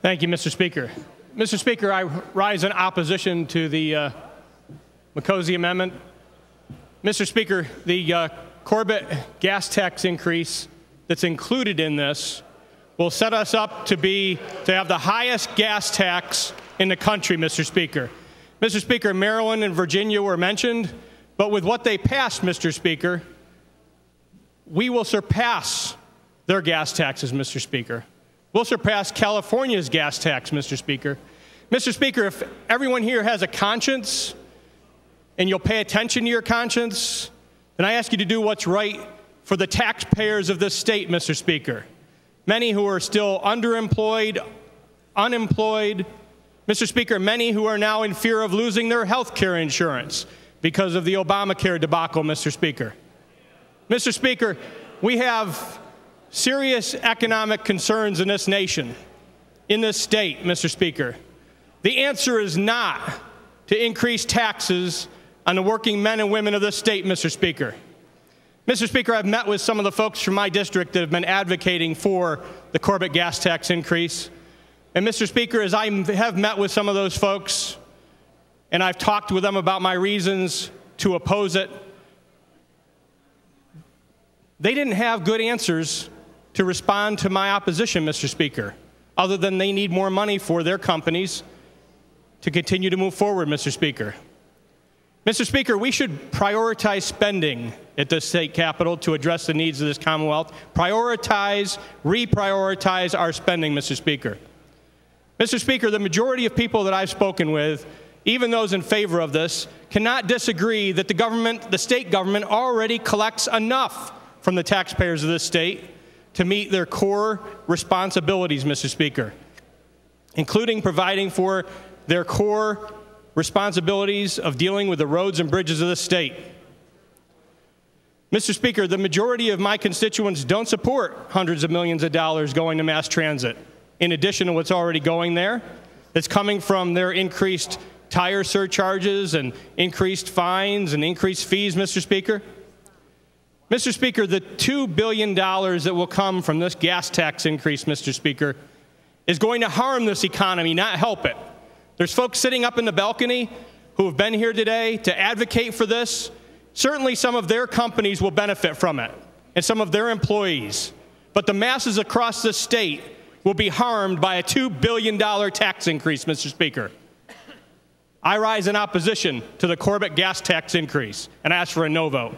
Thank you, Mr. Speaker. Mr. Speaker, I rise in opposition to the McCosey amendment. Mr. Speaker, the Corbett gas tax increase that's included in this will set us up to have the highest gas tax in the country, Mr. Speaker. Mr. Speaker, Maryland and Virginia were mentioned, but with what they passed, Mr. Speaker, we will surpass their gas taxes, Mr. Speaker. We'll surpass California's gas tax, Mr. Speaker. Mr. Speaker, if everyone here has a conscience and you'll pay attention to your conscience, then I ask you to do what's right for the taxpayers of this state, Mr. Speaker. Many who are still underemployed, unemployed. Mr. Speaker, many who are now in fear of losing their health care insurance because of the Obamacare debacle, Mr. Speaker. Mr. Speaker, we have serious economic concerns in this nation, in this state, Mr. Speaker. The answer is not to increase taxes on the working men and women of this state, Mr. Speaker. Mr. Speaker, I've met with some of the folks from my district that have been advocating for the Corbett gas tax increase. And Mr. Speaker, as I have met with some of those folks, and I've talked with them about my reasons to oppose it, they didn't have good answers to respond to my opposition, Mr. Speaker, other than they need more money for their companies to continue to move forward, Mr. Speaker. Mr. Speaker, we should prioritize spending at the state capitol to address the needs of this Commonwealth. Prioritize, reprioritize our spending, Mr. Speaker. Mr. Speaker, the majority of people that I've spoken with, even those in favor of this, cannot disagree that the state government already collects enough from the taxpayers of this state to meet their core responsibilities, Mr. Speaker, including providing for their core responsibilities of dealing with the roads and bridges of the state. Mr. Speaker, the majority of my constituents don't support hundreds of millions of dollars going to mass transit, in addition to what's already going there. It's coming from their increased tire surcharges and increased fines and increased fees, Mr. Speaker. Mr. Speaker, the $2 billion that will come from this gas tax increase, Mr. Speaker, is going to harm this economy, not help it. There's folks sitting up in the balcony who have been here today to advocate for this. Certainly some of their companies will benefit from it, and some of their employees. But the masses across this state will be harmed by a $2 billion tax increase, Mr. Speaker. I rise in opposition to the Corbett gas tax increase and ask for a no vote.